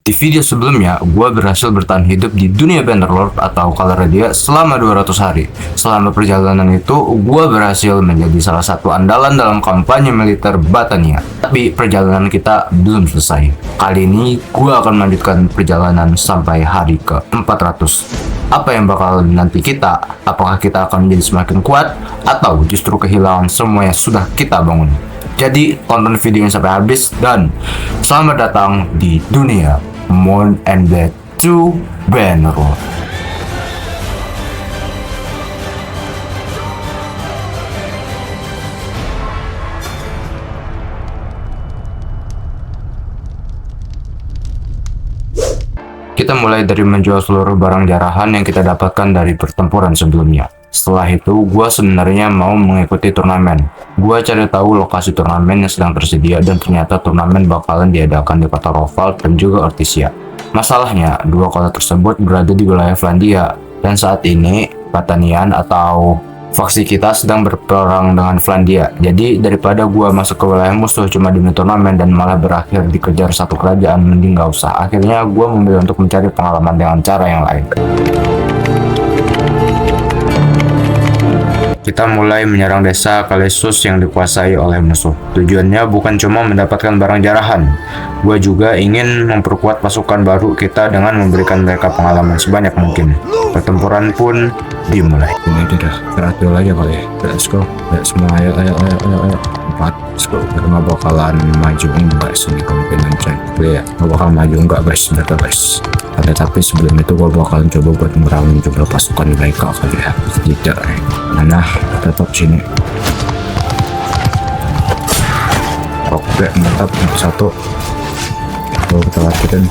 Di video sebelumnya, gue berhasil bertahan hidup di dunia Bannerlord atau Calradia selama 200 hari. Selama perjalanan itu, gue berhasil menjadi salah satu andalan dalam kampanye militer Battania. Tapi perjalanan kita belum selesai. Kali ini, gue akan melanjutkan perjalanan sampai hari ke-400. Apa yang bakal nanti kita? Apakah kita akan menjadi semakin kuat? Atau justru kehilangan semua yang sudah kita bangun? Jadi, tonton videonya sampai habis dan selamat datang di dunia Mount and Blade 2 Bannerlord. Kita mulai dari menjual seluruh barang jarahan yang kita dapatkan dari pertempuran sebelumnya. Setelah itu, gue sebenarnya mau mengikuti turnamen. Gue cari tahu lokasi turnamen yang sedang tersedia dan ternyata turnamen bakalan diadakan di kota Rovald dan juga Ortisia. Masalahnya, dua kota tersebut berada di wilayah Flandia dan saat ini Battanian atau faksi kita sedang berperang dengan Flandia. Jadi daripada gue masuk ke wilayah musuh cuma demi turnamen dan malah berakhir dikejar satu kerajaan, mending gak usah. Akhirnya gue memilih untuk mencari pengalaman dengan cara yang lain. Kita mulai menyerang desa Kalesus yang dikuasai oleh musuh. Tujuannya bukan cuma mendapatkan barang jarahan. Gue juga ingin memperkuat pasukan baru kita dengan memberikan mereka pengalaman sebanyak mungkin. Pertempuran pun dimulai. Ini udah teratur aja kali ya. Let's go. Let's semua ayo. 4. Let's go. Kita nggak bakalan maju enggak sih kemungkinan coy. Ya, nggak bakal maju enggak guys. Mereka guys. Tapi sebelum itu gue bakalan coba buat merangin juga pasukan mereka kali ya. Tidak. Mana tetap sini. Oke, mantap. Satu. Kalau kita lakukan.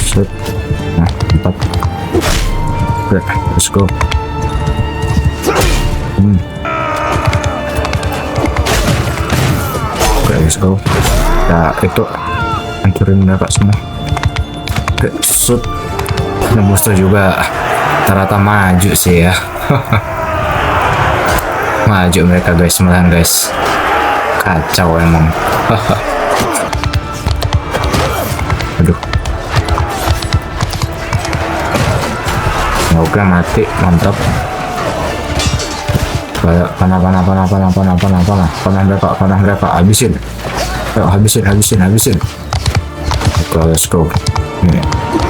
Set. Nah, 4. Oke, let's go. Oke, let's go. Ya, itu hancurin mereka semua. Oke, shoot. Nah, musuh juga rata-rata maju sih ya. Maju mereka guys, malahan guys. Kacau emang. Aduh. Oke, mati, mantap. Kayak panah mereka habisin. Ayo, habisin. Oke, let's go. Nih.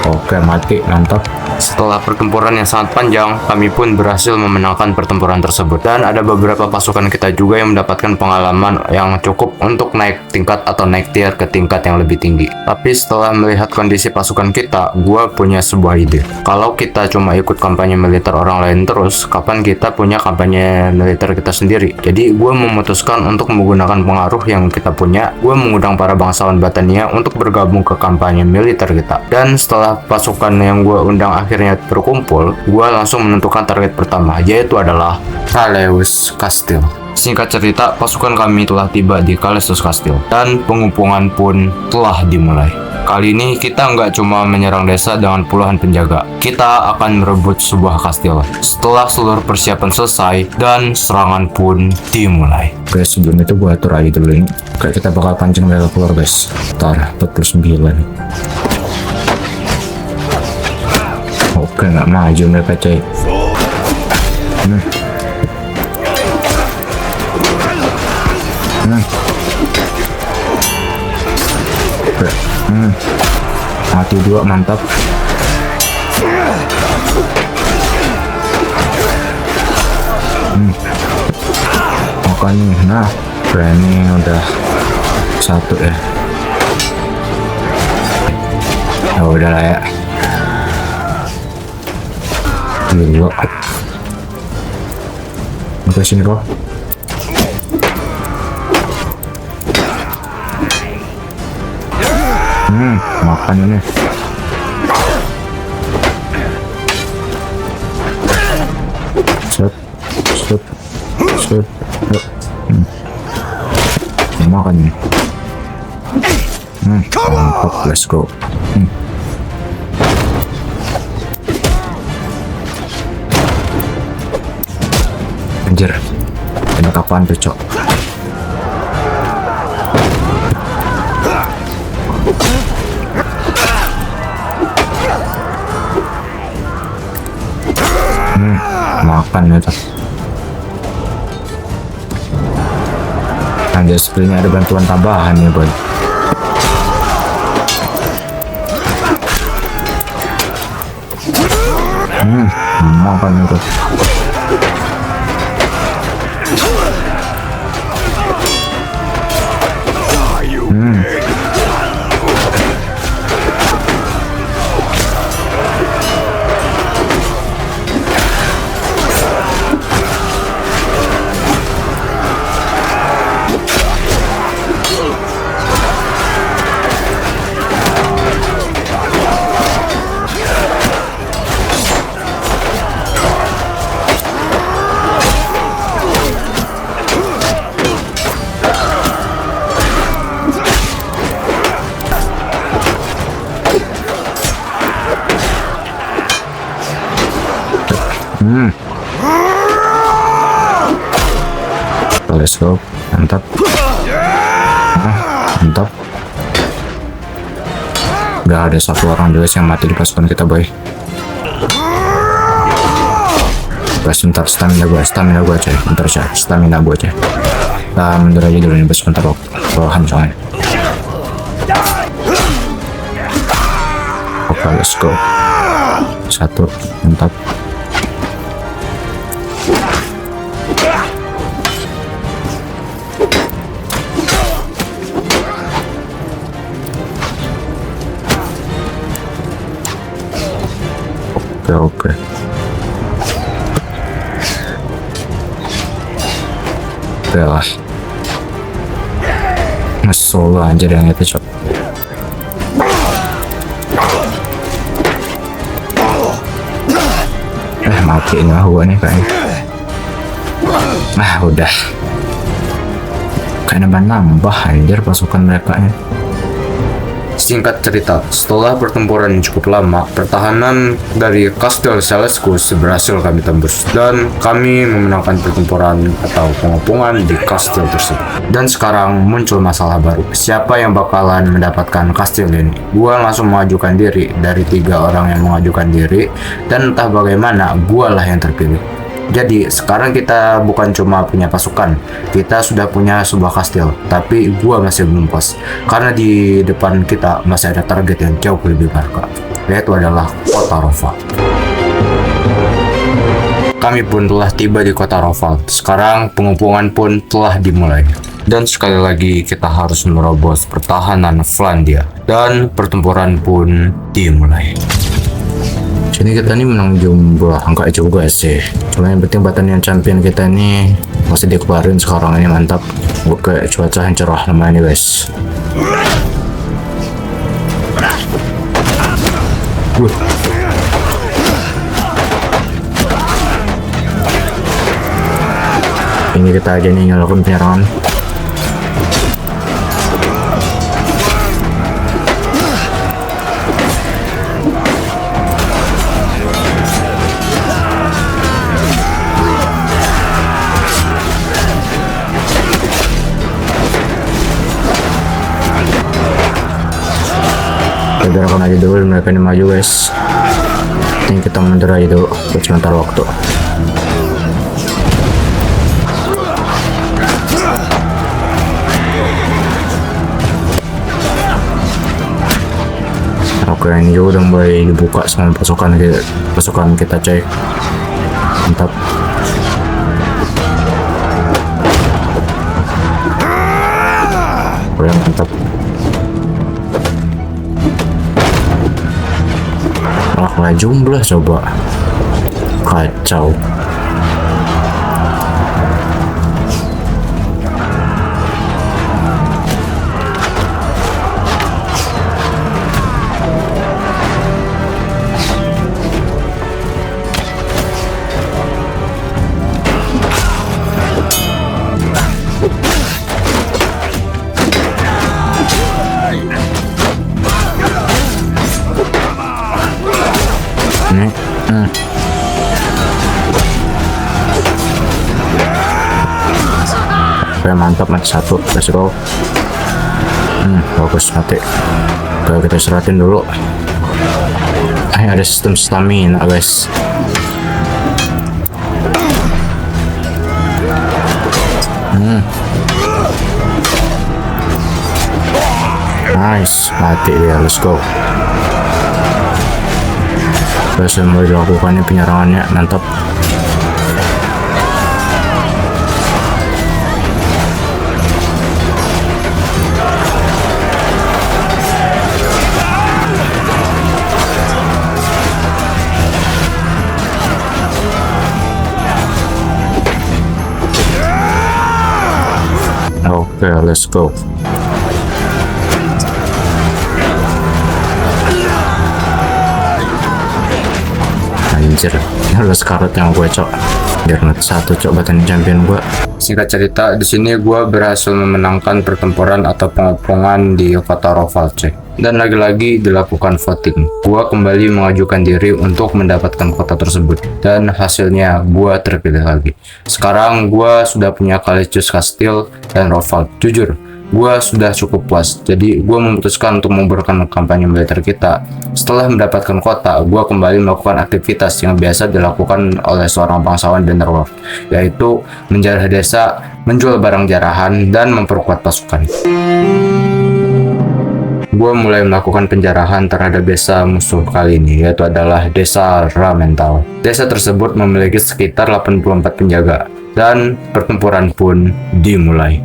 Oke, mati, mantap. Setelah pertempuran yang sangat panjang, kami pun berhasil memenangkan pertempuran tersebut. Dan ada beberapa pasukan kita juga yang mendapatkan pengalaman yang cukup untuk naik tingkat atau naik tier ke tingkat yang lebih tinggi. Tapi setelah melihat kondisi pasukan kita, gua punya sebuah ide. Kalau kita cuma ikut kampanye militer orang lain terus, kapan kita punya kampanye militer kita sendiri? Jadi gua memutuskan untuk menggunakan pengaruh yang kita punya. Gua mengundang para bangsawan Battania untuk bergabung ke kampanye militer kita. Dan setelah pasukan yang gua undang akhirnya berkumpul, gua langsung menentukan target pertama, yaitu adalah Kaleus Castle. Singkat cerita, pasukan kami telah tiba di Kaleus Castle dan pengumpulan pun telah dimulai. Kali ini kita nggak cuma menyerang desa dengan puluhan penjaga, kita akan merebut sebuah kastil. Setelah seluruh persiapan selesai dan serangan pun dimulai. Guys, sebelum itu gua atur aja dulu ini. Kayak kita bakal pancing mereka keluar guys. Ntar 49. Oke, nggak maju mereka coy. Oke. Mati 2, mantap. Makanya, nah, ini udah 1 ya. Ya udah lah ya. Gila. Sampai sini kok. Makan ini. Set. Makan ini. Mantap, let's go. Anjir, apaan tuh, Cok? Makan itu. Nah, sepertinya ada bantuan tambahan ya, boy. Makan itu. Let's go, mantap. Mantap. Gak ada satu orang juga yang mati di pasukan kita, boy. Bentar, stamina gue coy. Bentar coy, stamina gue coy. Mundur aja dulu nih, sebentar kok. Bawahan soalnya. Oke, let's go. Satu, mantap. Oke. Oke lah. Solo aja yang itu, Cok. Mati nggak gua nih kayaknya. Udah. Kayak nambah anjir pasukan mereka nya. Singkat cerita, setelah pertempuran yang cukup lama, pertahanan dari Kastil Seleskus berhasil kami tembus dan kami memenangkan pertempuran atau pengepungan di kastil tersebut. Dan sekarang muncul masalah baru. Siapa yang bakalan mendapatkan kastil ini? Gua langsung mengajukan diri dari 3 orang yang mengajukan diri dan entah bagaimana gua lah yang terpilih. Jadi sekarang kita bukan cuma punya pasukan, kita sudah punya sebuah kastil, tapi gua masih belum puas karena di depan kita masih ada target yang jauh lebih besar, yaitu adalah kota Roval. Kami pun telah tiba di kota Roval. Sekarang pengepungan pun telah dimulai. Dan sekali lagi kita harus merobos pertahanan Flandia dan pertempuran pun dimulai. Jadi kita ini menang jumlah angka juga sih. Cuma yang penting pertandingan champion kita ini masih dikeluarin sekarang ini, mantap. Oke, cuaca yang cerah namanya guys. Ini kita aja nih ngelakuin penyerangan. Biarkan aja dulu mereka ini maju guys. Ini kita mundur aja dulu buat sebentar waktu. Oke, ini juga udah mulai dibuka sama pasukan kita coy. Mantap. Mantap. Malah jumlah coba kacau. Oke, mantap, mati satu. Let's go. Bagus, mati. Oke, kita istirahatin dulu. Ada sistem stamina guys. Nice, mati dia. Let's go. Berhasil mulai dilakukannya penyerangannya. Mantap. Oke, let's go. Anjir, ini sekarat yang gue cok. Biar nanti satu cok batan champion gue. Singkat cerita, di sini gue berhasil memenangkan pertempuran atau pengepungan di kota Rovalce. Dan lagi-lagi dilakukan voting. Gue kembali mengajukan diri untuk mendapatkan kota tersebut. Dan hasilnya gue terpilih lagi. Sekarang gue sudah punya Calestious Castle dan Roval. Jujur, gue sudah cukup puas. Jadi gue memutuskan untuk membubarkan kampanye militer kita. Setelah mendapatkan kota, gue kembali melakukan aktivitas yang biasa dilakukan oleh seorang bangsawan di Netherworld, yaitu menjarah desa, menjual barang jarahan, dan memperkuat pasukan. Gue mulai melakukan penjarahan terhadap desa musuh kali ini, yaitu adalah desa Ramental. Desa tersebut memiliki sekitar 84 penjaga, dan pertempuran pun dimulai.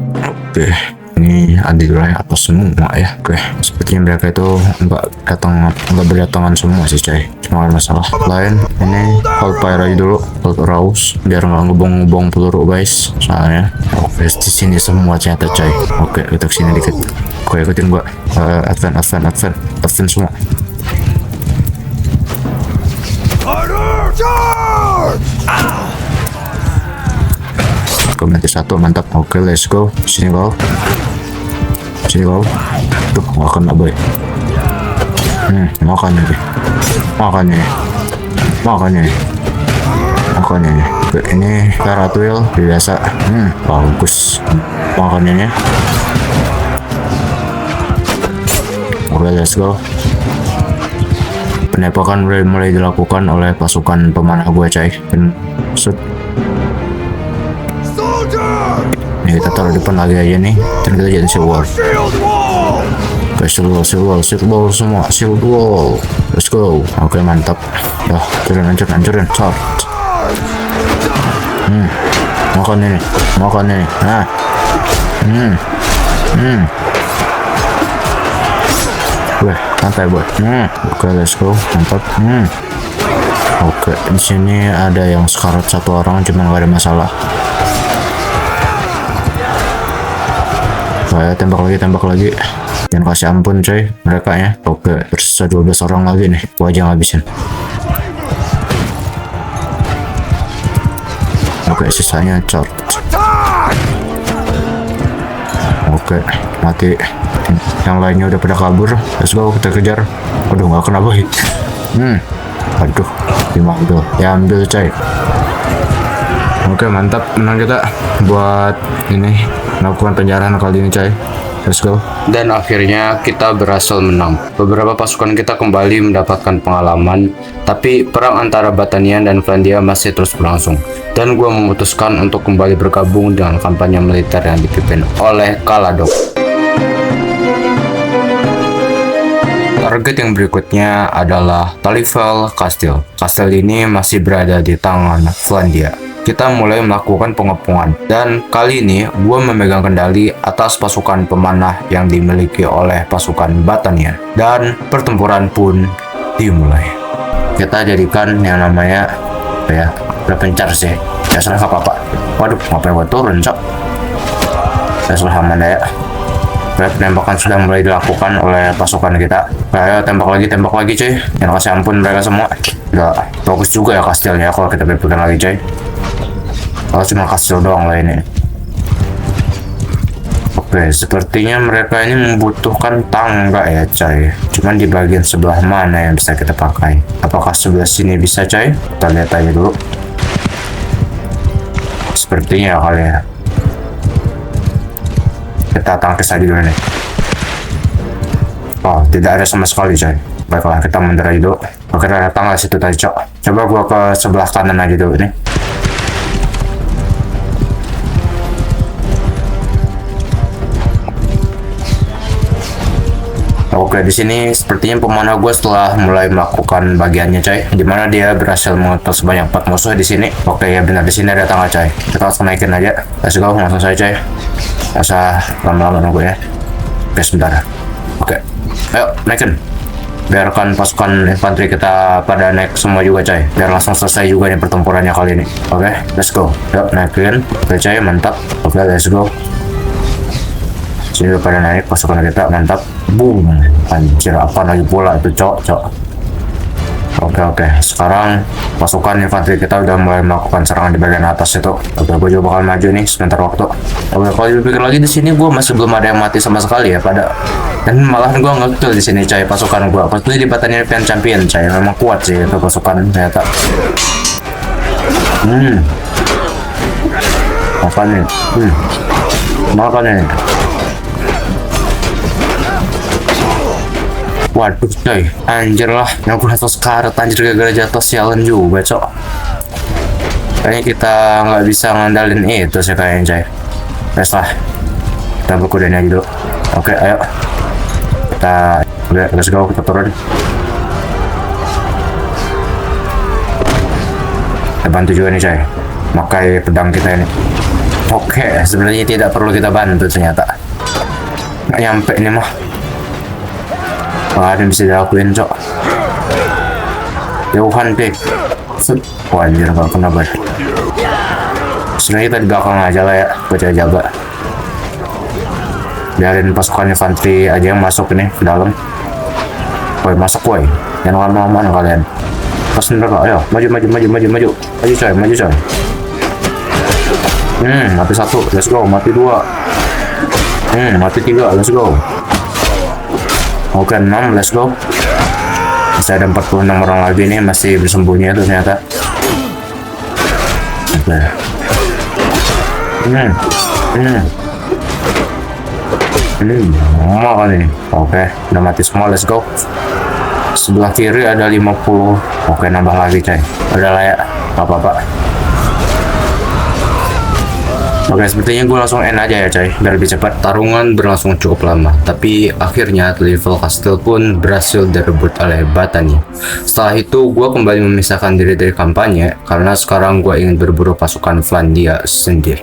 Oke. Ini adirai atas semua ya. Oke, sepertinya mereka itu nggak berdatangan semua sih coy. Cuma ada masalah lain. Ini hold fire aja dulu, hold rouse biar nggak ngebong-ngebong peluru guys. Soalnya oke, di sini semua ternyata coy. Oke, kita kesini dikit. Oke, ikutin gua. Advance semua. Oke, satu, mantap. Oke, let's go. Sini kau. Tuh, makan abai. Makannya. Oke, ini Cartwheel biasa. Bagus. Makannya. Oke, let's go. Penembakan mulai dilakukan oleh pasukan pemanah gue coy. Shoot. Nih kita taruh depan lagi aja nih, dan kita jadi shield wall. Oke, shield wall semua, shield wall. Let's go. Oke, mantap. Dah, hancurin, shot. Makan ini. Nah. Weh, santai boy. Oke, let's go. Mantap. Oke, di sini ada yang sekarat satu orang, cuma nggak ada masalah. Saya tembak lagi. Jangan kasih ampun coy mereka ya. Oke, tersisa 12 orang lagi nih. Gua aja ngabisin. Oke, sisanya charge. Oke, mati. Yang lainnya udah pada kabur. Let's go, kita kejar. Aduh, nggak kena boy. Aduh, diambil coy. Oke, mantap, menang kita buat ini melakukan penjarahan kali ini coy. Let's go. Dan akhirnya kita berhasil menang. Beberapa pasukan kita kembali mendapatkan pengalaman, tapi perang antara Battanian dan Flandia masih terus berlangsung. Dan gue memutuskan untuk kembali bergabung dengan kampanye militer yang dipimpin oleh Caladog. Target yang berikutnya adalah Talival Castle. Kastil ini masih berada di tangan Flandia. Kita mulai melakukan pengepungan, dan kali ini gue memegang kendali atas pasukan pemanah yang dimiliki oleh pasukan Battanian, dan pertempuran pun dimulai. Kita jadikan yang namanya berpencar sih, ya salah apa-apa. Waduh, ngapain gue turun cok. Ya salah aman ya. Penembakan sudah mulai dilakukan oleh pasukan kita. Ayo tembak lagi cuy. Jangan kasih ampun mereka semua. Udah bagus juga ya kastilnya kalau kita pegang lagi cuy. Kalau cuma kastil doang lah ini. Oke, sepertinya mereka ini membutuhkan tangga ya coy. Cuman di bagian sebelah mana yang bisa kita pakai? Apakah sebelah sini bisa coy? Kita lihat aja dulu. Sepertinya kali ya. Kita tangkis aja dulu nih. Oh, tidak ada sama sekali coy. Baiklah, kita mundur aja dulu. Oke, kita datang ke situ tadi cok. Coba gua ke sebelah kanan aja dulu nih. Oke, di sini sepertinya pemanah gue setelah mulai melakukan bagiannya coy, dimana dia berhasil mengutuk sebanyak 4 musuh di sini. Oke ya benar, di sini ada tangga coy. Kita langsung naikin aja. Let's go, langsung saja coy. Gak usah lama-lama nunggu ya. Oke sebentar. Oke, ayo naikin. Biarkan pasukan infanteri kita pada naik semua juga coy, biar langsung selesai juga nih pertempurannya kali ini. Oke, let's go. Yuk naikin. Oke coy, mantap. Oke, let's go. Sini udah pada naik pasukan kita, mantap. Boom, anjir apa lagi pula itu cok. Oke, sekarang pasukan infanteri kita udah mulai melakukan serangan di bagian atas itu. Oke, gue juga bakal maju nih sebentar waktu. Oke, kalau dipikir lagi di sini gue masih belum ada yang mati sama sekali ya dan malahan gue ngekill di sini coy pasukan gue. Pasti di Battanian Champion coy, memang kuat sih itu pasukan ternyata. Apa nih? Apa nih? Waduh coy, anjir lah, yang aku jatuh sekarat anjir gara-gara jatuh sialan juga cok. Kayaknya kita nggak bisa ngandalin itu sih kayaknya coy. Yes lah, kita berkudain aja dulu. Oke, ayo kita udah, let's go, kita turun. Kita bantu juga nih coy, pakai pedang kita ini. Oke, sebenarnya tidak perlu kita bantu ternyata. Nggak nyampe ini mah. Wah, ada yang bisa dilakuin cok. Jauhan deh. Wah anjir, gak kena banget. Sebenarnya kita di belakang aja lah ya, buat jaga. Biarin pasukan infanteri aja yang masuk ini ke dalam. Woi, masuk woi. Jangan lama-lama kalian. Pas bener kok, ayo maju coy. Mati 1, let's go. Mati 2, mati 3, let's go. Oke, 6, let's go. Masih ada 46 orang lagi nih, masih bersembunyi itu ternyata. Oke. Mau nih. Oke, udah mati semua, let's go. Sebelah kiri ada 50. Oke, nambah lagi coy. Udah lah ya, gak apa-apa. Oke, sepertinya gue langsung end aja ya coy, biar lebih cepat. Tarungan berlangsung cukup lama, tapi akhirnya level Kastil pun berhasil direbut oleh Battania. Setelah itu gue kembali memisahkan diri dari kampanye, karena sekarang gue ingin berburu pasukan Flandia sendiri.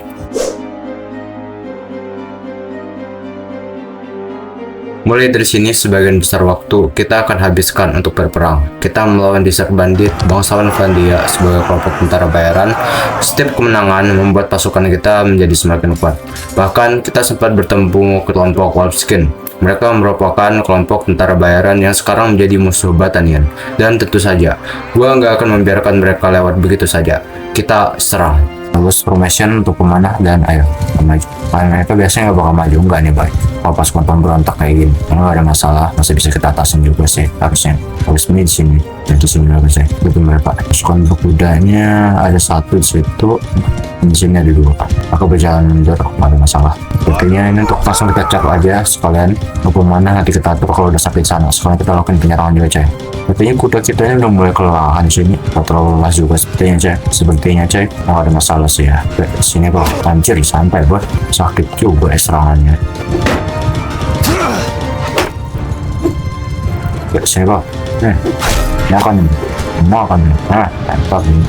Mulai dari sini, sebagian besar waktu kita akan habiskan untuk berperang. Kita melawan Desert Bandit, bangsawan Flandia sebagai kelompok tentara bayaran. Setiap kemenangan membuat pasukan kita menjadi semakin kuat. Bahkan kita sempat bertemu ke kelompok Wolfskin. Mereka merupakan kelompok tentara bayaran yang sekarang menjadi musuh Battanian. Dan tentu saja, gua nggak akan membiarkan mereka lewat begitu saja. Kita serang. Bagus formation untuk pemanah dan ayo maju. Karena mereka biasanya nggak bakal maju, enggak nih baik. Kalau pasukan pemberontak kayak gini, nggak ada masalah, masih bisa kita atasin juga sih harusnya. Harus di sini, dan di sini harusnya. Betul mereka. Pasukan berkudanya ada 1 di situ, di sini ada 2. Aku berjalan mundur, nggak ada masalah. Sepertinya ini untuk langsung kita cap aja sekalian. Untuk pemanah nanti kita atur kalau udah sampai sana. Sekarang kita lakukan penyerangan juga coy. Sepertinya kuda kita ini udah mulai kelelahan di sini. Gak terlalu lelah juga sepertinya coy. Nggak ada masalah sih ya. Oke, sini kok anjir santai buat sakit juga serangannya. Oke, sini kok. Makan. Nah, mantap ini.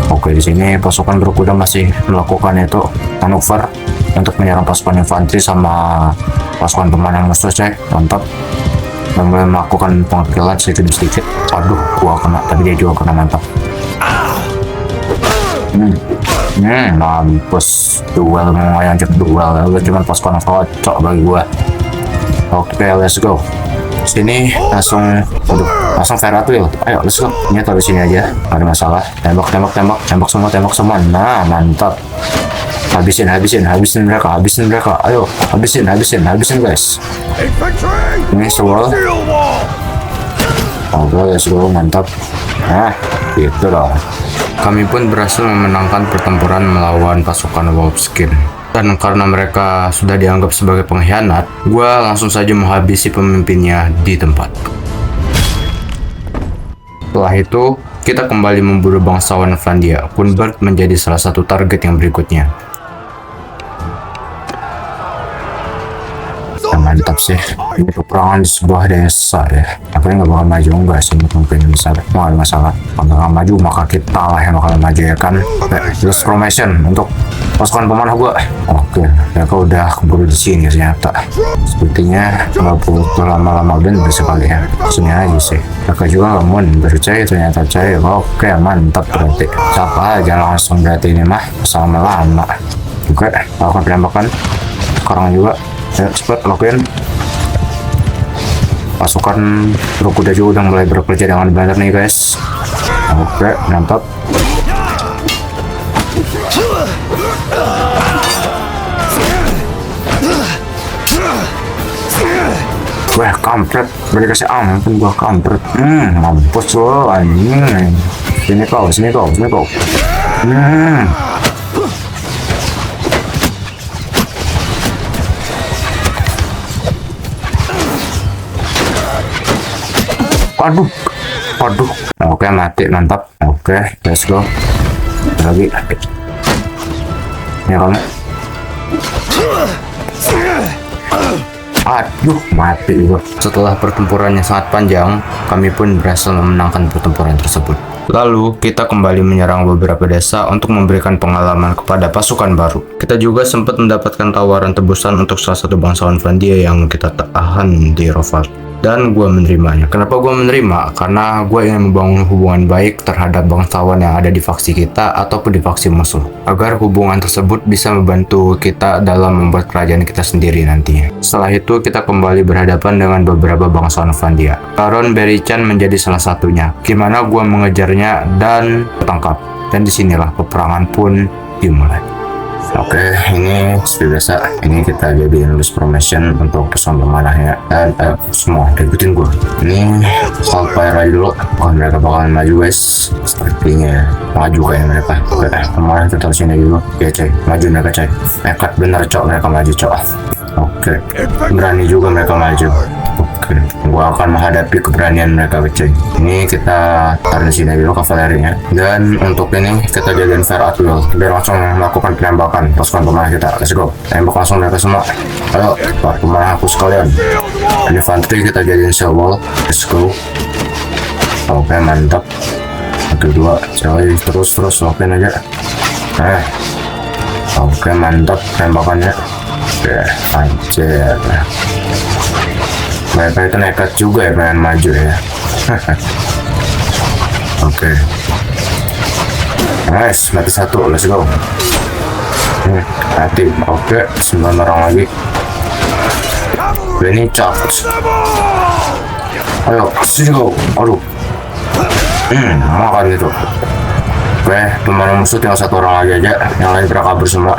Oke, di sini pasukan berkuda masih melakukan itu manuver untuk menyerang pasukan infanteri sama pasukan pemanah musuh coy. Mantap. Dan mulai melakukan pengekilan sedikit. Aduh, gua kena, tapi dia juga kena, mantap. Mampus. Duel, mau ngajak duel. Lu cuma pasukan kocok bagi gua. Oke, let's go. Sini langsung Ferrat Wheel. Ayo, let's go. Ini taruh sini aja, nggak ada masalah. Tembak semua. Nah, mantap. Habisin mereka. Ayo, habisin guys. Ini soal. Oke, let's go, mantap. Nah, gitu dong. kami pun berhasil memenangkan pertempuran melawan pasukan Wolfskin. Dan karena mereka sudah dianggap sebagai pengkhianat, gue langsung saja menghabisi pemimpinnya di tempat. Setelah itu, kita kembali memburu bangsawan Flandia. Kunbert menjadi salah satu target yang berikutnya. Mantap sih, ini peperangan di sebuah desa ya. Aku nggak bakal maju enggak sih, mungkin bisa nggak ada masalah. Kalau nggak maju maka kita lah yang bakal maju ya kan. Terus formation untuk pasukan pemanah gua. Oke, mereka udah keburu di sini ternyata. Sepertinya nggak perlu lama-lama bener sekali ya. Sini aja sih. Mereka juga nggak mau percaya ternyata percaya. Oke, mantap berarti. Siapa aja langsung berarti ini mah sama lama. Oke, aku akan penembakan sekarang juga. Ya, cepat lakuin. Pasukan berkuda juga udah mulai bekerja dengan benar nih guys. Oke, mantap. Wah, kampret. Beri kasih ampun gua kampret. Mampus lo anjing. Sini kau. Waduh. Oke, mati, mantap. Oke, let's go. Lagi. Ya kamu. Aduh, mati juga. Setelah pertempuran yang sangat panjang, kami pun berhasil memenangkan pertempuran tersebut. Lalu, kita kembali menyerang beberapa desa untuk memberikan pengalaman kepada pasukan baru. Kita juga sempat mendapatkan tawaran tebusan untuk salah satu bangsawan Flandia yang kita tahan di Rovard. Dan gue menerimanya. Kenapa gue menerima? Karena gue ingin membangun hubungan baik terhadap bangsawan yang ada di faksi kita ataupun di faksi musuh, agar hubungan tersebut bisa membantu kita dalam membuat kerajaan kita sendiri nantinya. Setelah itu kita kembali berhadapan dengan beberapa bangsawan Flandia. Baron Berichan menjadi salah satunya. Gimana gue mengejarnya dan tertangkap. Dan disinilah peperangan pun dimulai. Oke, ini seperti biasa. Ini kita jadiin list formation untuk pasukan pemanahnya. Dan semua ikutin gue. Ini hold fire aja dulu. Mereka bakalan maju guys. Sepertinya maju kayak mereka. Oke, pemanah tetap sini dulu. Ya coy, maju mereka coy. Nekat bener cok, mereka maju cok. Oke, berani juga mereka maju. Oke, gua akan menghadapi keberanian mereka kecil. Ini kita taruh di sini dulu kavalerinya. Dan untuk ini kita jadiin fair at will. Biar langsung melakukan penembakan pasukan pemanah kita. Let's go. Tembak langsung mereka semua. Ayo, para pemanah aku sekalian. Infantry kita jadiin cell wall. Let's go. Oke, mantap. Kedua, coy, terus lakuin aja. Oke, mantap tembakannya. Oke, anjir. Mereka itu nekat juga ya pengen maju ya. Oke. Nice, mati satu, let's go. Mati, oke, 9 orang lagi. Ini charge. Ayo, sini go. Aduh. Makan gitu. Oke, teman musuh tinggal 1 orang lagi aja. Yang lain pada kabur semua.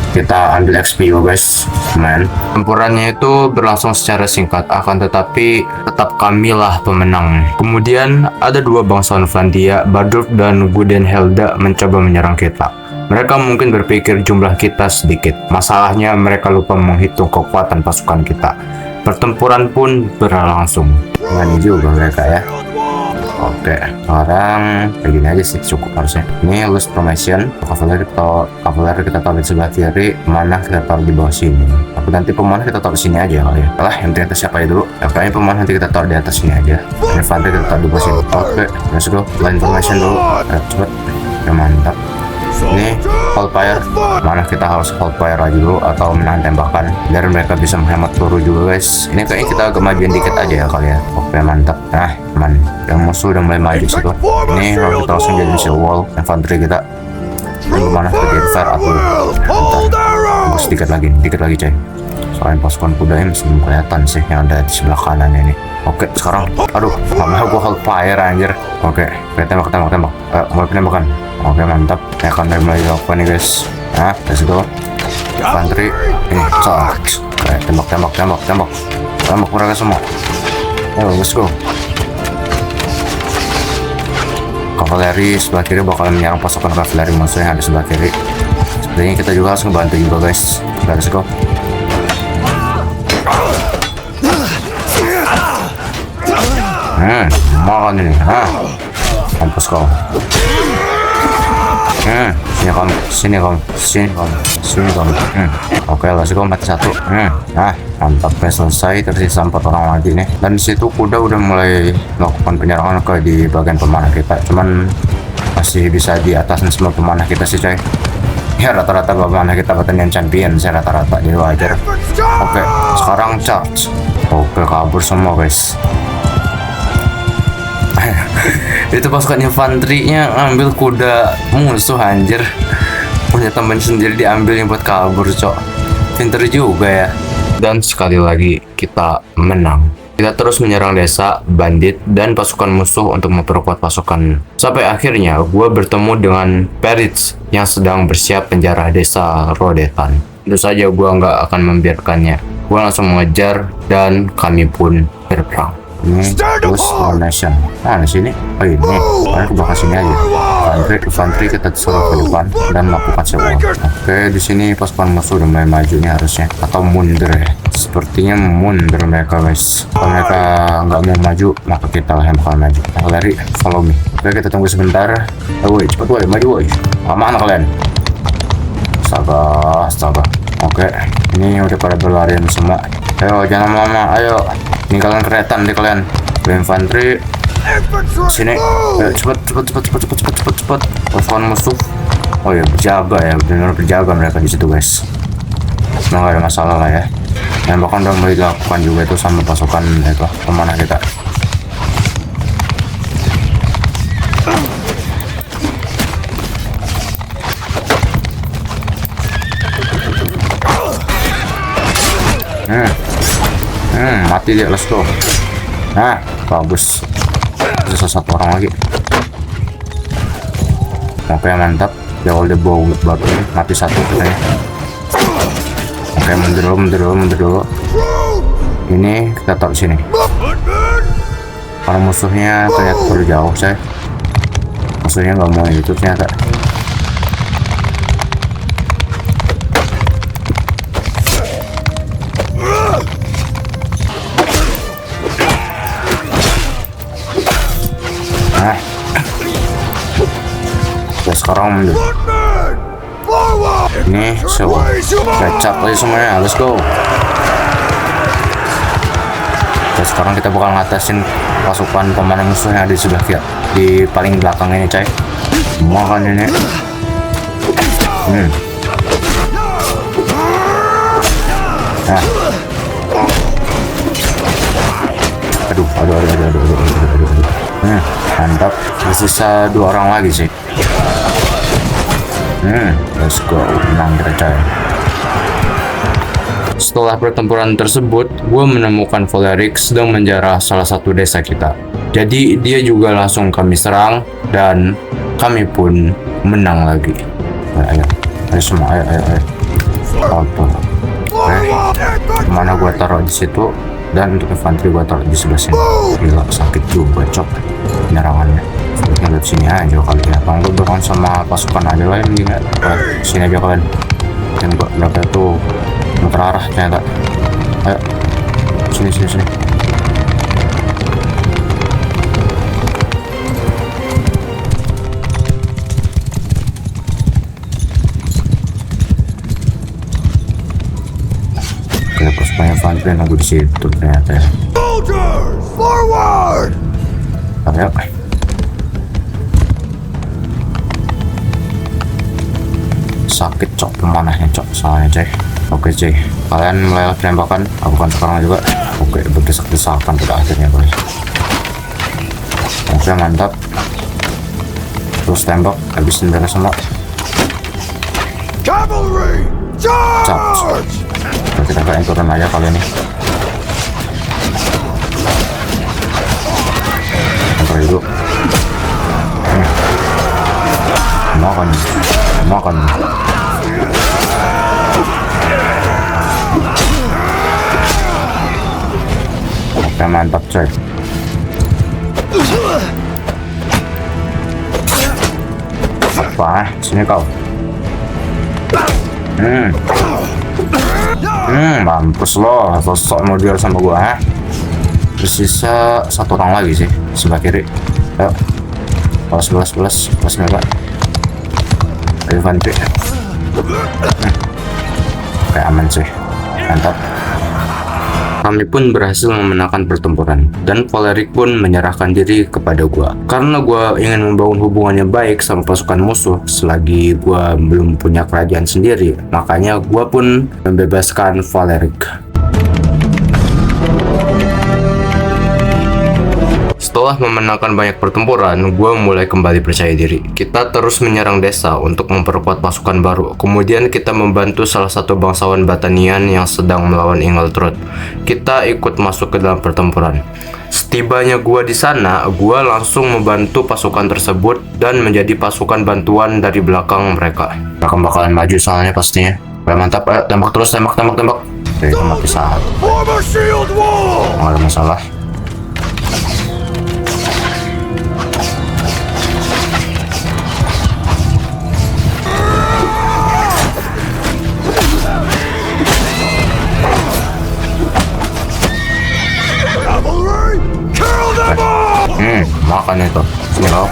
Kita ambil XP yo guys, man. Tempurannya itu berlangsung secara singkat, akan tetapi tetap kamilah pemenang. Kemudian ada 2 bangsawan Flandia, Bardulf dan Gudenhelda mencoba menyerang kita. Mereka mungkin berpikir jumlah kita sedikit. Masalahnya mereka lupa menghitung kekuatan pasukan kita. Pertempuran pun berlangsung. Ini juga mereka ya. Oke, sekarang kayak gini aja sih cukup harusnya. Ini list formation. Kavaleri kita taruh di sebelah kiri, pemanah kita taruh di bawah sini. Tapi nanti pemanah kita taruh di sini aja kali ya. Alah, yang di atas siapa aja dulu? Kayaknya pemanah nanti kita taruh di atas sini aja. Infantry kita taruh di bawah sini. Oke, let's go. Line formation dulu. Cepet. Ya mantap. Ini hold fire. Mana kita harus hold fire aja dulu atau menahan tembakan biar mereka bisa menghemat peluru juga guys. Ini kayaknya kita agak majuin dikit aja ya kali ya. Oke, mantap. Nah, yang musuh udah mulai maju situ. Ini kalau kita langsung jadi si wall infantry kita. Gimana kita jadi fire atau terus dikit lagi coy. Soalnya pasukan kudanya masih belum kelihatan sih yang ada di sebelah kanan ini. Oke, sekarang aduh, gak mau gue hold fire anjir. Oke, tembak. Mulai penembakan. Oke, mantap. Saya akan mulai dilakukan nih guys. Nah, let's go. Infantry ini charge. Oke, tembak mereka semua. Let's go. kavaleri sebelah kiri bakal menyerang pasukan kavaleri musuh yang ada sebelah kiri. Sepertinya kita juga harus ngebantu juga guys. Let's go. Makan ini. Mampus kau. Sini kamu. Oke, let's go, mati satu. Mantap, selesai. Tersisa 4 orang lagi nih. Dan disitu kuda udah mulai melakukan penyerangan ke di bagian pemanah kita. Cuman masih bisa di atasin semua pemanah kita sih coy. Ya rata-rata pemanah kita pertandingan champion sih rata-rata, jadi wajar. Oke, sekarang charge. Oke, kabur semua guys. Itu pasukan infanterinya ambil kuda musuh anjir. Punya teman sendiri diambil yang buat kabur cok. Pinter juga ya. Dan sekali lagi kita menang. Kita terus menyerang desa, bandit, dan pasukan musuh untuk memperkuat pasukan. Sampai akhirnya gue bertemu dengan Peritz yang sedang bersiap penjara desa Rodetan. Tentu saja gue nggak akan membiarkannya. Gue langsung mengejar dan kami pun berperang. Ini terus nation. Nah di sini, oh ini, kalian ke belakang sini aja. Infanteri kita disuruh ke depan dan melakukan sebuah. Oke, di sini pasukan musuh udah mulai maju nih harusnya, atau mundur ya. Sepertinya mundur mereka guys. Kalau mereka nggak mau maju, maka kita lah yang bakal maju. Lari, follow me. Oke, kita tunggu sebentar. Woi, cepet woi, maju woi. Mana kalian? Astaga. Oke, ini udah pada berlarian semua. Ayo, jangan lama, ayo. Tinggalkan kereta nanti kalian. Infanteri sini. Ayo, cepet. Pasukan musuh. Oh ya, berjaga ya, benar-benar berjaga mereka di situ guys. Semoga ada masalah lah ya. Dan bahkan udah mulai dilakukan juga itu sama pasukan itu pemanah kita. Mati dia, let's go. Bagus. Sisa 1 orang lagi. Oke, mantap. Jauh udah bau batu ini. Mati 1 katanya. Oke, mundur dulu. Ini kita taruh sini. Kalau musuhnya ternyata terlalu jauh, saya. Musuhnya nggak mau itu ternyata. Sekarang mundur. Ini kecap aja semuanya, let's go. Dan sekarang kita bakal ngatasin pasukan pemanah musuh yang ada di sebelah kiri, di paling belakang ini coy. Makan ini. Aduh. Mantap. Tersisa 2 orang lagi sih. Let's go, menang kita coy. Setelah pertempuran tersebut, gue menemukan Voleric sedang menjarah salah satu desa kita. Jadi dia juga langsung kami serang dan kami pun menang lagi. Ayo semua, ayo. Mana gue taruh di situ, dan untuk infanteri gue taruh di sebelah sini. Gila, sakit juga cok penyerangannya. Lihat sini aja kali ya. Kalau gue berang sama pasukan aja lah yang ingat. Sini aja kalian. Dan mereka tuh muter arah ternyata. Ayo, sini. Oke, pasukan infanteri nunggu di situ ternyata ya. Soldiers, forward! Ayo. Sakit cok pemanahnya cok soalnya coy. Oke cuy, kalian mulai tembakan, aku kan sekarang juga. Oke, berdesak-desakan pada akhirnya guys. Oke, mantap. Terus tembak, habisin mereka semua. Cavalry, charge! Kita kalian turun aja kali ini. Sampai dulu. Makan. Oke, mantap coy. Apa? Sini kau. Mampus lo, sosok mau duel sama gua. Tersisa satu orang lagi sih sebelah kiri. Ayo. Kelas 9 Pak. Ayo bantu. Kayak aman sih. Mantap. Kami pun berhasil memenangkan pertempuran dan Valeric pun menyerahkan diri kepada gua karena gua ingin membangun hubungannya baik sama pasukan musuh selagi gua belum punya kerajaan sendiri. Makanya gua pun membebaskan Valeric. Setelah memenangkan banyak pertempuran, gue mulai kembali percaya diri. Kita terus menyerang desa untuk memperkuat pasukan baru. Kemudian kita membantu salah satu bangsawan Batanian yang sedang melawan Ingletrood. Kita ikut masuk ke dalam pertempuran. Setibanya gue di sana, gue langsung membantu pasukan tersebut dan menjadi pasukan bantuan dari belakang mereka. Mereka bakalan maju soalnya pastinya. Mantap, tembak terus, tembak. Oke, mati saat. Nggak ada masalah. Makan itu. Sini kau.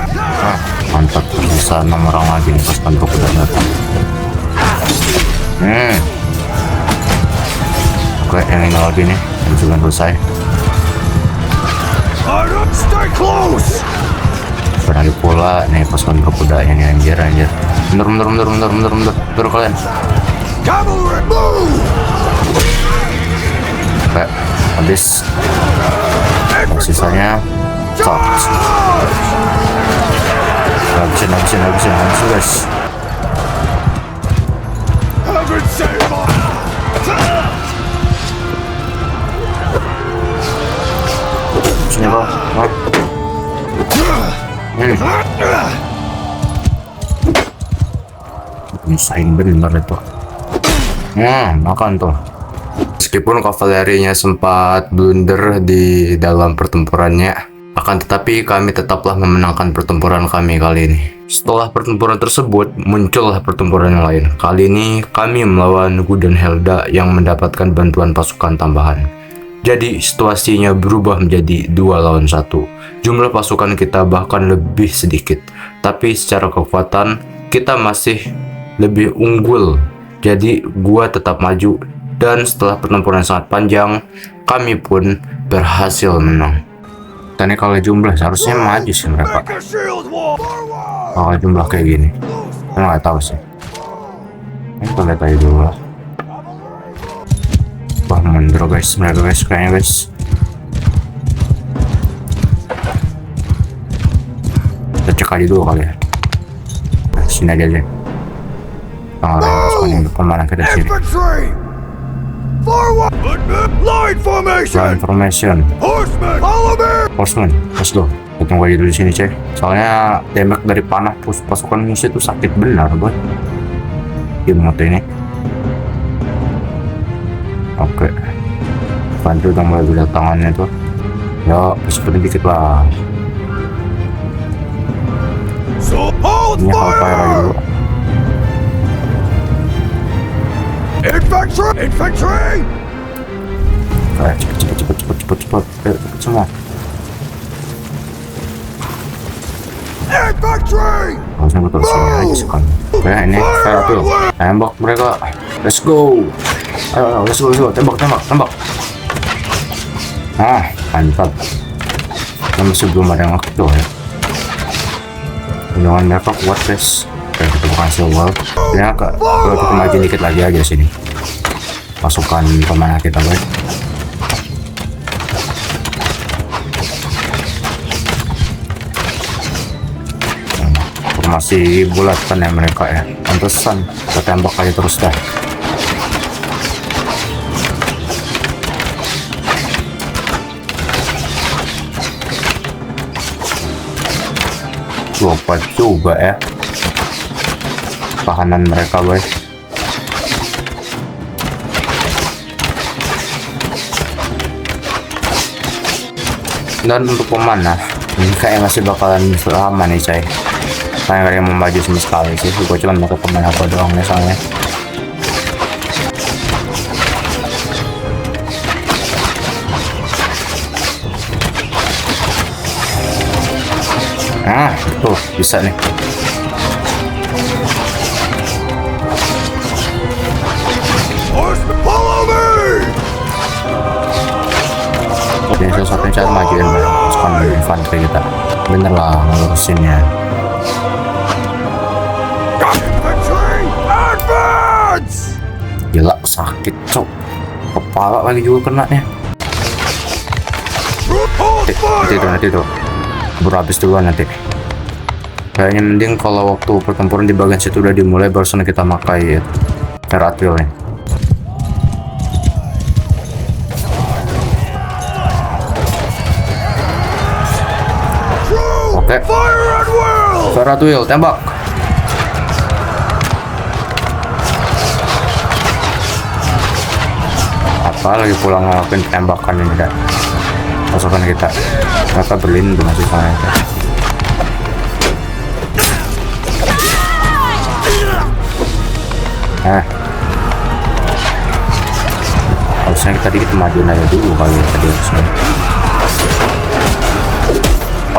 Mantap. Bisa 6 orang lagi nih pas bentuk udah datang. Oke, yang ini lagi nih. Yang sudah selesai. Berani pula nih pasukan kudanya nih anjir. Mundur kalian. Oke, habis. Sisanya charge. Habisin guys. Sini bro. Nyusahin bener itu. Makan tuh. Meskipun kavalerinya sempat blunder di dalam pertempurannya, akan tetapi kami tetaplah memenangkan pertempuran kami kali ini. Setelah pertempuran tersebut, muncullah pertempuran yang lain. Kali ini kami melawan Gudenhelda yang mendapatkan bantuan pasukan tambahan. Jadi situasinya berubah menjadi 2 lawan 1. Jumlah pasukan kita bahkan lebih sedikit, tapi secara kekuatan kita masih lebih unggul. Jadi gua tetap maju. Dan setelah pertempuran yang sangat panjang, kami pun berhasil menang. Dan ini kalau jumlah seharusnya maju sih mereka. Kalau jumlah kayak gini, saya nggak tahu sih. Ini kita lihat aja dulu lah. Wah mundur guys, mereka guys, kayaknya guys. Kita cek aja dulu kali ya. Sini aja deh. Pasukan yang kemana kita sini. Forward! Line formation! Horseman, let's go. Kita tunggu aja dulu di sini, cek. Soalnya damage dari panah pasukan musuh itu sakit benar, boy. Game mode ini. Oke. Bantu udah mulai berdatangannya tuh. Ya, seperti dikit lah. Ini apa lagi dulu? Infantry! Cepet. Cepet semua. Infantry! Harusnya betul sini aja sekali. Oke, ini saya tuh tembak mereka. Let's go. Ayo, let's go. Tembak. Mantap. Kita masih belum ada yang aktif ya. Jangan mereka kuat guys. Oke, kita kasih wall. Ya, kalau kita maju dikit lagi aja sini. Pasukan kemana kita guys? Masih bulat kan ya mereka ya. Pantesan kita tembak aja terus dah. Kuat juga ya tahanan mereka guys. Dan untuk pemanah ini kayak masih bakalan lama nih coy. Saya nggak ada yang mau maju sama sekali sih. Gue cuma mau ke pemain apa doang nih soalnya. Nah, tuh bisa nih. Horsemen, follow me! Jadi satu cara majuin pasukan infanteri kita. Bener lah ngurusinnya. Infantry, advance! Gila sakit cok. Kepala lagi juga kena nya. Hold fire! Nanti tuh. Baru habis duluan nanti. Kayaknya mending kalau waktu pertempuran di bagian situ udah dimulai barusan kita makai Meratril nih. Oke. Fire at will! Meratril tembak. Apa lagi pulang ngelakuin tembakan ini dan pasukan kita. Mereka berlindung masih sana itu. Harusnya tadi kita majuin aja dulu kali ya tadi harusnya.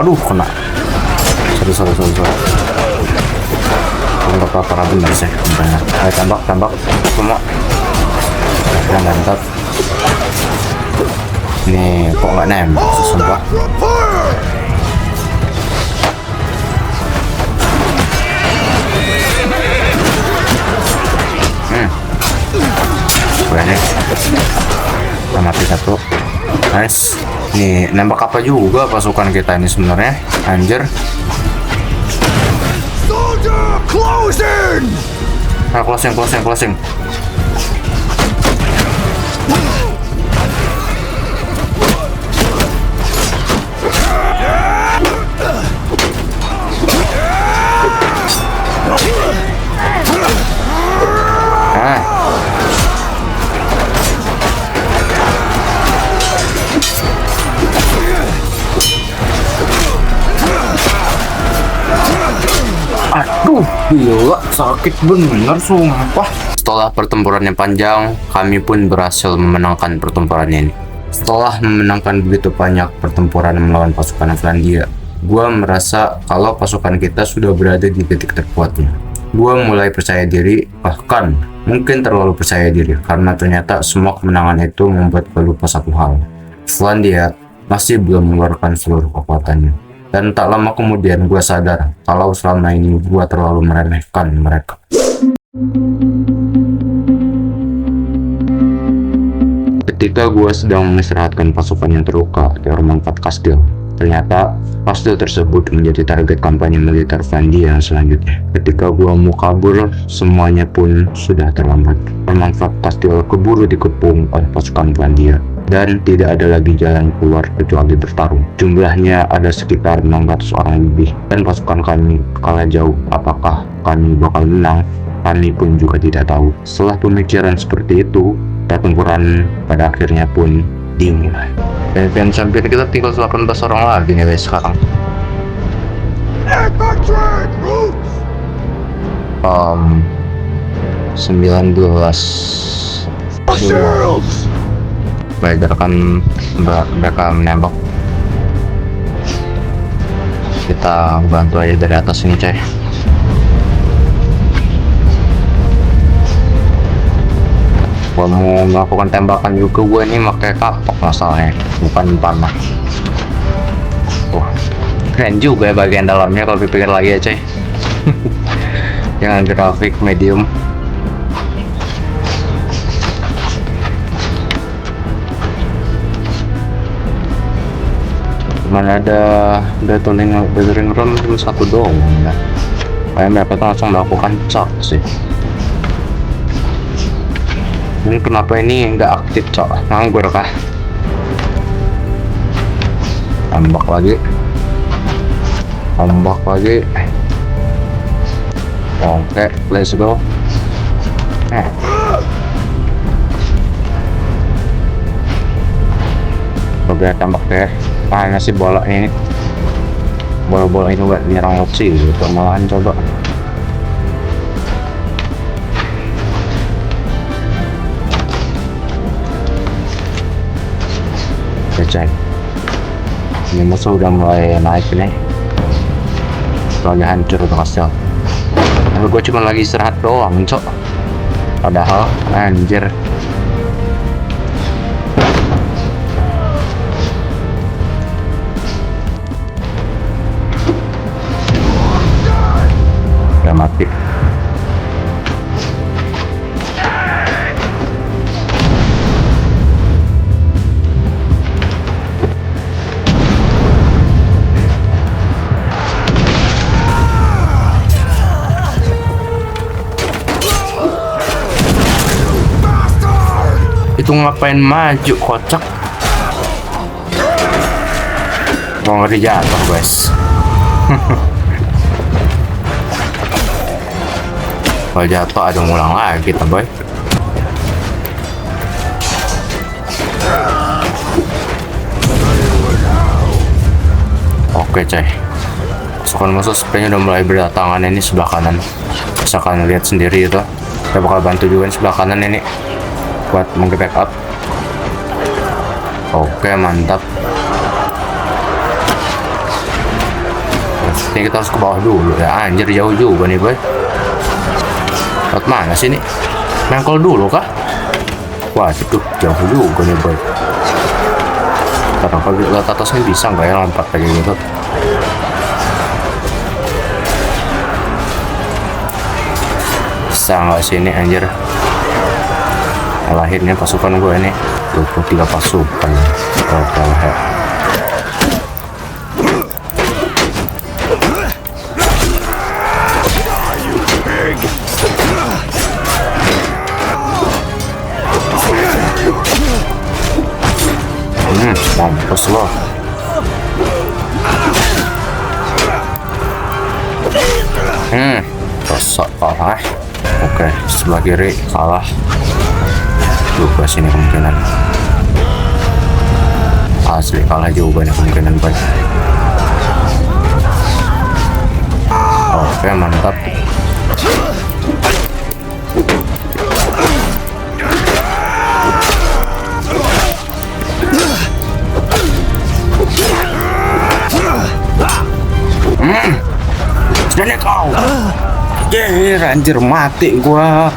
Aduh kena. Sorry. Enggak apa-apa bener sih. Bener. Ayo tembak semua. Yang mantap. Ini kok nggak nembak sumpah. Nih kita mati satu. Nice. Nih nembak apa juga pasukan kita ini sebenarnya anjir. Soldier, closing! Nah, closing. Aduh, gila, sakit bener sumpah. Setelah pertempuran yang panjang, kami pun berhasil memenangkan pertempuran ini. Setelah memenangkan begitu banyak pertempuran melawan pasukan Finlandia, gua merasa kalau pasukan kita sudah berada di titik terkuatnya. Gua mulai percaya diri, bahkan mungkin terlalu percaya diri, karena ternyata semua kemenangan itu membuat gua lupa satu hal. Finlandia masih belum mengeluarkan seluruh kekuatannya. Dan tak lama kemudian gue sadar kalau selama ini gue terlalu meremehkan mereka. Ketika gue sedang mengistirahatkan pasukan yang terluka di Ormangfat Kastil, ternyata kastil tersebut menjadi target kampanye militer Finlandia selanjutnya. Ketika gue mau kabur, semuanya pun sudah terlambat. Ormangfat Kastil keburu dikepung oleh pasukan Finlandia. Dan tidak ada lagi jalan keluar kecuali bertarung. Jumlahnya ada sekitar 600 orang lebih dan pasukan kami kalah jauh. Apakah kami bakal menang? Kami pun juga tidak tahu. Setelah pemikiran seperti itu, pertempuran pada akhirnya pun dimulai. Dan sampai kita tinggal 18 orang lagi nih guys sekarang. Infantry, troops! 19 Shields! Bayarkan mereka menembak. Kita bantu aja dari atas ini coy. Gua mau melakukan tembakan juga, gue ini pakai kapok masalahnya, bukan panah. Keren juga ya bagian dalamnya kalau dipikir lagi ya coy. Jangan grafik medium. Mana ada battering run cuma satu doang ya. Kayak mereka tuh langsung melakukan cak sih. Ini kenapa ini nggak aktif cak? Nganggur kah? Tambak lagi. Oke, let's go. Udah tambak deh. Mana sih bola ini? bola-bola ini buat nyerang opsi gitu, malahan coba. Cek, ini musuh udah mulai naik nih, soalnya hancur tuh kastil. Tapi gue cuma lagi istirahat doang, cok. Padahal anjir, udah mati. Itu ngapain maju, kocak. Mau ngeri jatuh, guys. Kalau jatuh ada ngulang lagi kita, boy. Oke, coy. Pasukan musuh sepertinya udah mulai berdatangan ini sebelah kanan. Bisa kalian lihat sendiri itu. Saya bakal bantu juga sebelah kanan ini buat meng-backup. Oke, mantap. Ini kita harus ke bawah dulu ya. Anjir, jauh juga nih, boy. Lewat mana sih nih? Mengkol dulu kah? Wah, itu jauh juga nih, boy. Karena kalau lihat atasnya bisa nggak ya lompat kayak gitu? Bisa nggak sih ini, anjir? Lahirnya pasukan gue ini 23 pasukan. Oh, kalah. Mampus lo. Rosok kalah. Oke, sebelah kiri kalah juga sini kemungkinan. Asli kalah juga nih kemungkinan, baik. Oke, mantap. Sudah kau. Anjir, mati gua.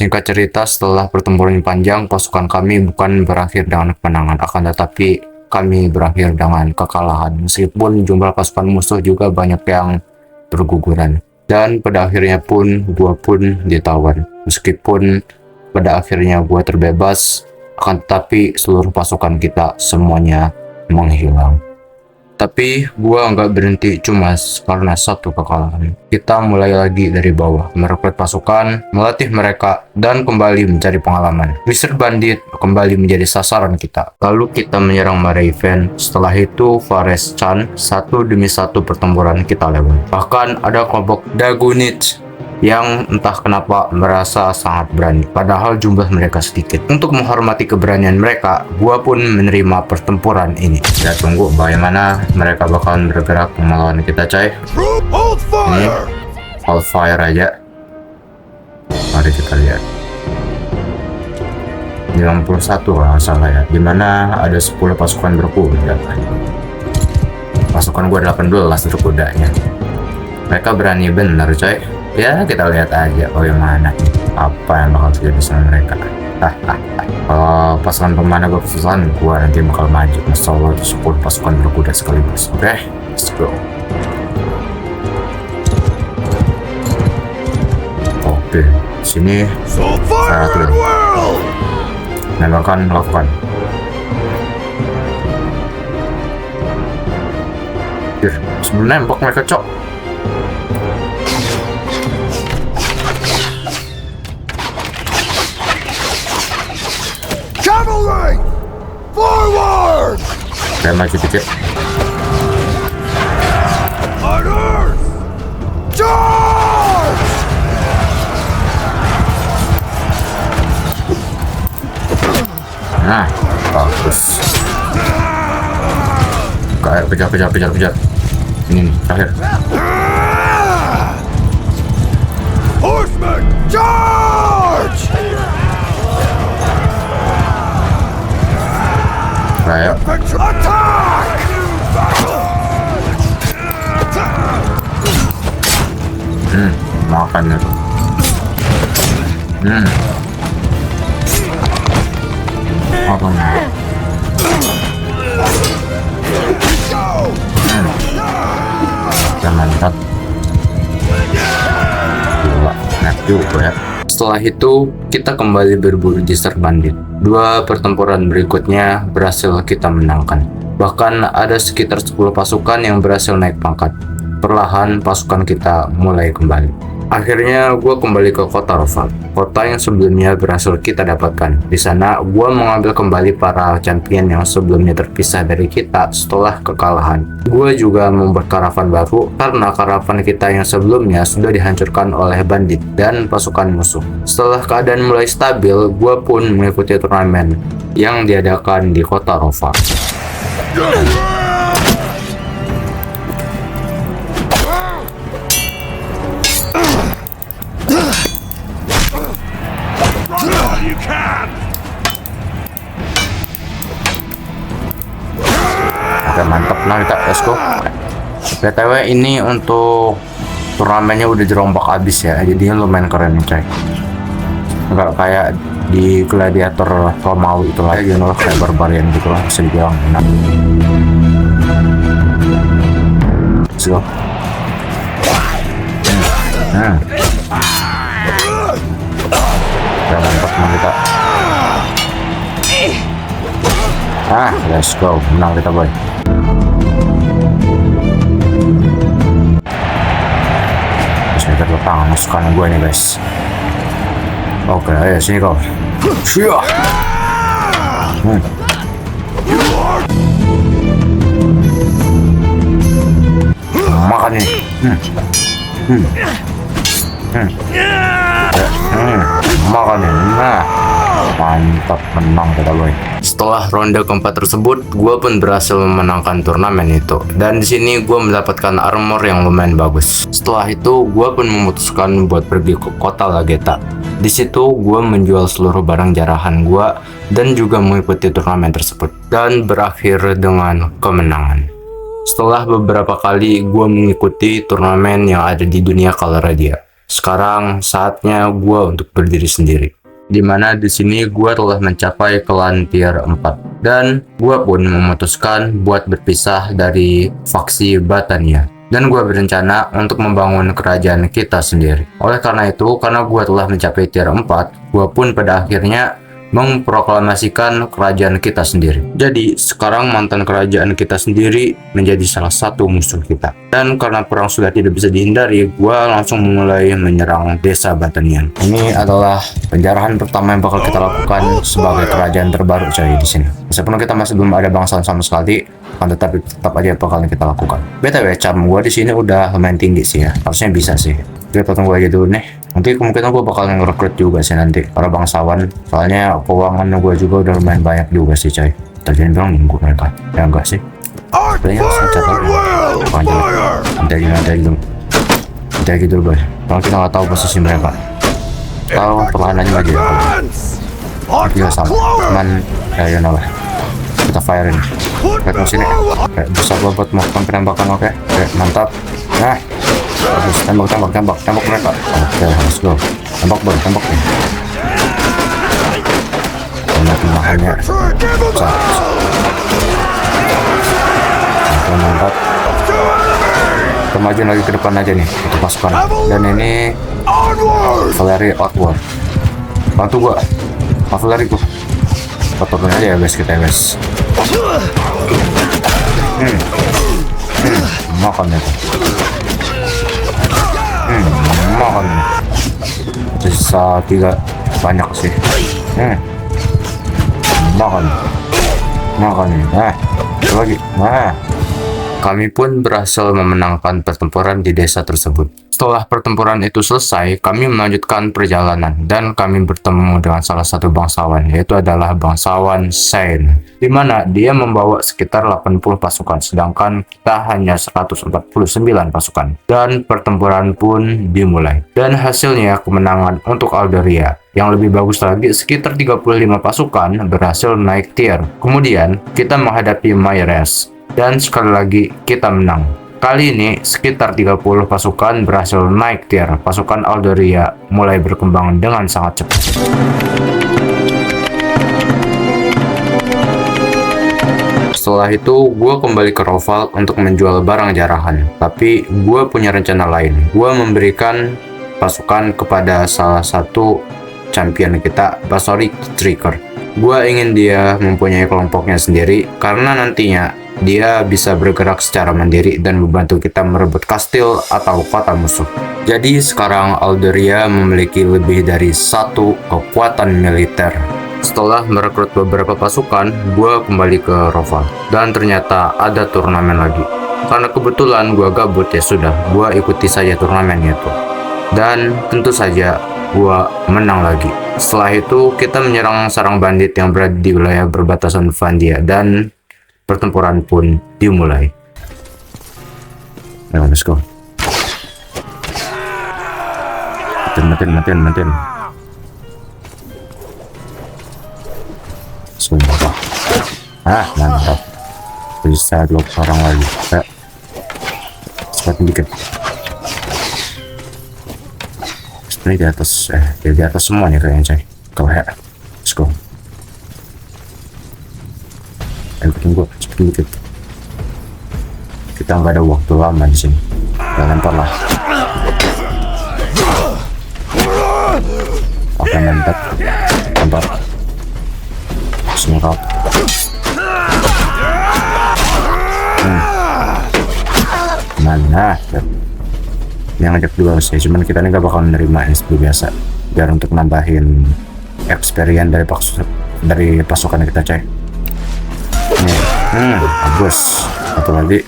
Singkat cerita, setelah pertempuran yang panjang, pasukan kami bukan berakhir dengan kemenangan, akan tetapi kami berakhir dengan kekalahan. Meskipun jumlah pasukan musuh juga banyak yang berguguran. Dan pada akhirnya pun, gua pun ditawan. Meskipun pada akhirnya gua terbebas, akan tetapi seluruh pasukan kita semuanya menghilang. Tapi gua nggak berhenti cuma karena satu kekalahan. Kita mulai lagi dari bawah, merekrut pasukan, melatih mereka, dan kembali mencari pengalaman. Wizard Bandit kembali menjadi sasaran kita. Lalu kita menyerang Maraven. Setelah itu Fares Chan, satu demi satu pertempuran kita lewat. Bahkan ada kelompok Dagunit yang entah kenapa merasa sangat berani, padahal jumlah mereka sedikit. Untuk menghormati keberanian mereka, gua pun menerima pertempuran ini. Kita tunggu bagaimana mereka bakalan bergerak melawan kita, coy. Ini hold fire aja. Mari kita lihat. 91 kalau nggak salah ya, dimana ada 10 pasukan berkuda. Pasukan gua 18 berkudanya. Mereka berani bener, coy. Ya, kita lihat aja bagaimana apa yang bakal terjadi sama mereka. Kalau pasukan pemana berpesan, gua nanti bakal maju. Masya Allah, 10 pasukan berkuda sekaligus. Oke, let's go. Oke, sini saya atur. Nembakan, lakukan. Sebelum nembak mereka, cok. Cavalry! Forward! Saya maju dikit. On earth! Charge! Nah, bagus. Kejar. Ini. terakhir. Horsemen, charge! Ayo. Attack! Makan itu. Makan. Mantap. Gila, enak juga ya. Setelah itu, kita kembali berburu Jester Bandit. Dua pertempuran berikutnya berhasil kita menangkan. Bahkan ada sekitar 10 pasukan yang berhasil naik pangkat. Perlahan pasukan kita mulai kembali. Akhirnya gue kembali ke kota Rovak, kota yang sebelumnya berhasil kita dapatkan. Di sana gue mengambil kembali para champion yang sebelumnya terpisah dari kita setelah kekalahan. Gue juga membuat karavan baru karena karavan kita yang sebelumnya sudah dihancurkan oleh bandit dan pasukan musuh. Setelah keadaan mulai stabil, gue pun mengikuti turnamen yang diadakan di kota Rovak. You can! Oke, mantap. Nah, kita let's go. BTW ini untuk turnamennya udah dirombak habis ya, jadi lumayan keren nih coy. Enggak kayak di gladiator Romawi itu lah, gitu loh, kayak barbarian gitu lah bisa dibilang. Nah, let's go. Oke, mantap menang kita. Let's go, menang kita boy. Terus kita tangan masukan gue nih guys. Oke, ayo sini kau. Syah. Makan nih. Makan nih. Nah, mantap, menang kita boy. Setelah ronde keempat tersebut, gue pun berhasil memenangkan turnamen itu. Dan di sini gue mendapatkan armor yang lumayan bagus. Setelah itu, gue pun memutuskan buat pergi ke kota Lageta. Di situ, gue menjual seluruh barang jarahan gue dan juga mengikuti turnamen tersebut. Dan berakhir dengan kemenangan. Setelah beberapa kali gue mengikuti turnamen yang ada di dunia Kalaradia, sekarang saatnya gue untuk berdiri sendiri. Dimana di sini gue telah mencapai klan tier 4 dan gue pun memutuskan buat berpisah dari faksi Batania dan gue berencana untuk membangun kerajaan kita sendiri. Oleh karena itu, karena gue telah mencapai tier 4, gue pun pada akhirnya memproklamasikan kerajaan kita sendiri. Jadi sekarang mantan kerajaan kita sendiri menjadi salah satu musuh kita. Dan karena perang sudah tidak bisa dihindari, gua langsung mulai menyerang desa Batanian. Ini adalah penjarahan pertama yang bakal kita lakukan sebagai kerajaan terbaru coy di sini. Meskipun kita masih belum ada bangsawan sama sekali, akan tetap aja bakal kita lakukan. BTW charm gua di sini udah lumayan tinggi sih ya. Harusnya bisa sih. Kita tunggu aja dulu nih. Nanti kemungkinan gue bakal ngerekrut juga sih nanti para bangsawan. Soalnya keuangan gue juga udah lumayan banyak juga sih coy. Tadi bilang nunggu mereka. Ya enggak sih. Kayaknya langsung catat. Nanti gitu dulu boy. Kalau kita nggak tahu posisi mereka. Tahu perlahan aja ya. Iya sama. Cuman ya you know lah. Kita firein. Lihat sini. Kayak bisa gue buat melakukan penembakan oke. Oke, mantap. Nah. Bagus, tembak mereka. Oke, let's go. Tembak boy, tembak nih. Penahannya. Mantap. Kita majuin lagi ke depan aja nih untuk pasukan. Dan ini Cavalry Outward. Bantu gua. Cavalry gua. Turunin aja ya guys kita guys. Makan ya. Makan sisa 3 banyak sih. Makan nih. Lagi. Kami pun berhasil memenangkan pertempuran di desa tersebut. Setelah pertempuran itu selesai, kami melanjutkan perjalanan dan kami bertemu dengan salah satu bangsawan, yaitu adalah bangsawan Sain, di mana dia membawa sekitar 80 pasukan, sedangkan kita hanya 149 pasukan. Dan pertempuran pun dimulai. Dan hasilnya kemenangan untuk Alderia. Yang lebih bagus lagi, sekitar 35 pasukan berhasil naik tier. Kemudian, kita menghadapi Myres. Dan sekali lagi kita menang. Kali ini sekitar 30 pasukan berhasil naik tier. Pasukan Alderia mulai berkembang dengan sangat cepat. Setelah itu gue kembali ke Roval untuk menjual barang jarahan. Tapi gue punya rencana lain. Gue memberikan pasukan kepada salah satu champion kita, Basoric Striker. Gue ingin dia mempunyai kelompoknya sendiri karena nantinya dia bisa bergerak secara mandiri dan membantu kita merebut kastil atau kota musuh. Jadi sekarang Alderia memiliki lebih dari satu kekuatan militer. Setelah merekrut beberapa pasukan, gue kembali ke Roval. Dan ternyata ada turnamen lagi. Karena kebetulan gue gabut ya sudah, gue ikuti saja turnamennya itu. Dan tentu saja gue menang lagi. Setelah itu kita menyerang sarang bandit yang berada di wilayah perbatasan Vandia dan pertempuran pun dimulai. Ayo, let's go. Matiin. Sumpah. Mantap. Bisa 2 orang lagi. Ayo. Cepat dikit. Ini di atas, di atas semua nih kayaknya, coy. Go ahead. Let's go. Ayo tunggu, cepet dikit. Kita nggak ada waktu lama di sini. Ya lempar lah. Oke, mantap. Lempar. Semurot. Mana? Yang ngajak dua sih, cuman kita ini gak bakal menerima ini seperti biasa. Biar untuk nambahin experience dari pasukan kita, coy. Bagus. Satu lagi.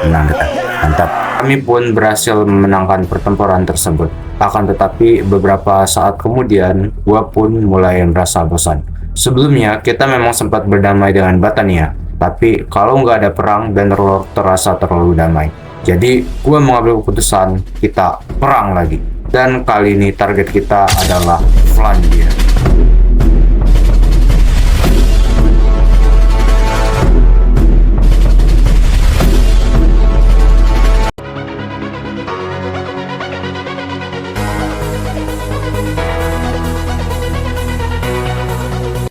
Menang kita. Mantap. Kami pun berhasil memenangkan pertempuran tersebut. Akan tetapi beberapa saat kemudian, gua pun mulai merasa bosan. Sebelumnya kita memang sempat berdamai dengan Batania, tapi kalau nggak ada perang, Bannerlord terasa terlalu damai. Jadi gua mengambil keputusan kita perang lagi. Dan kali ini target kita adalah Flandia.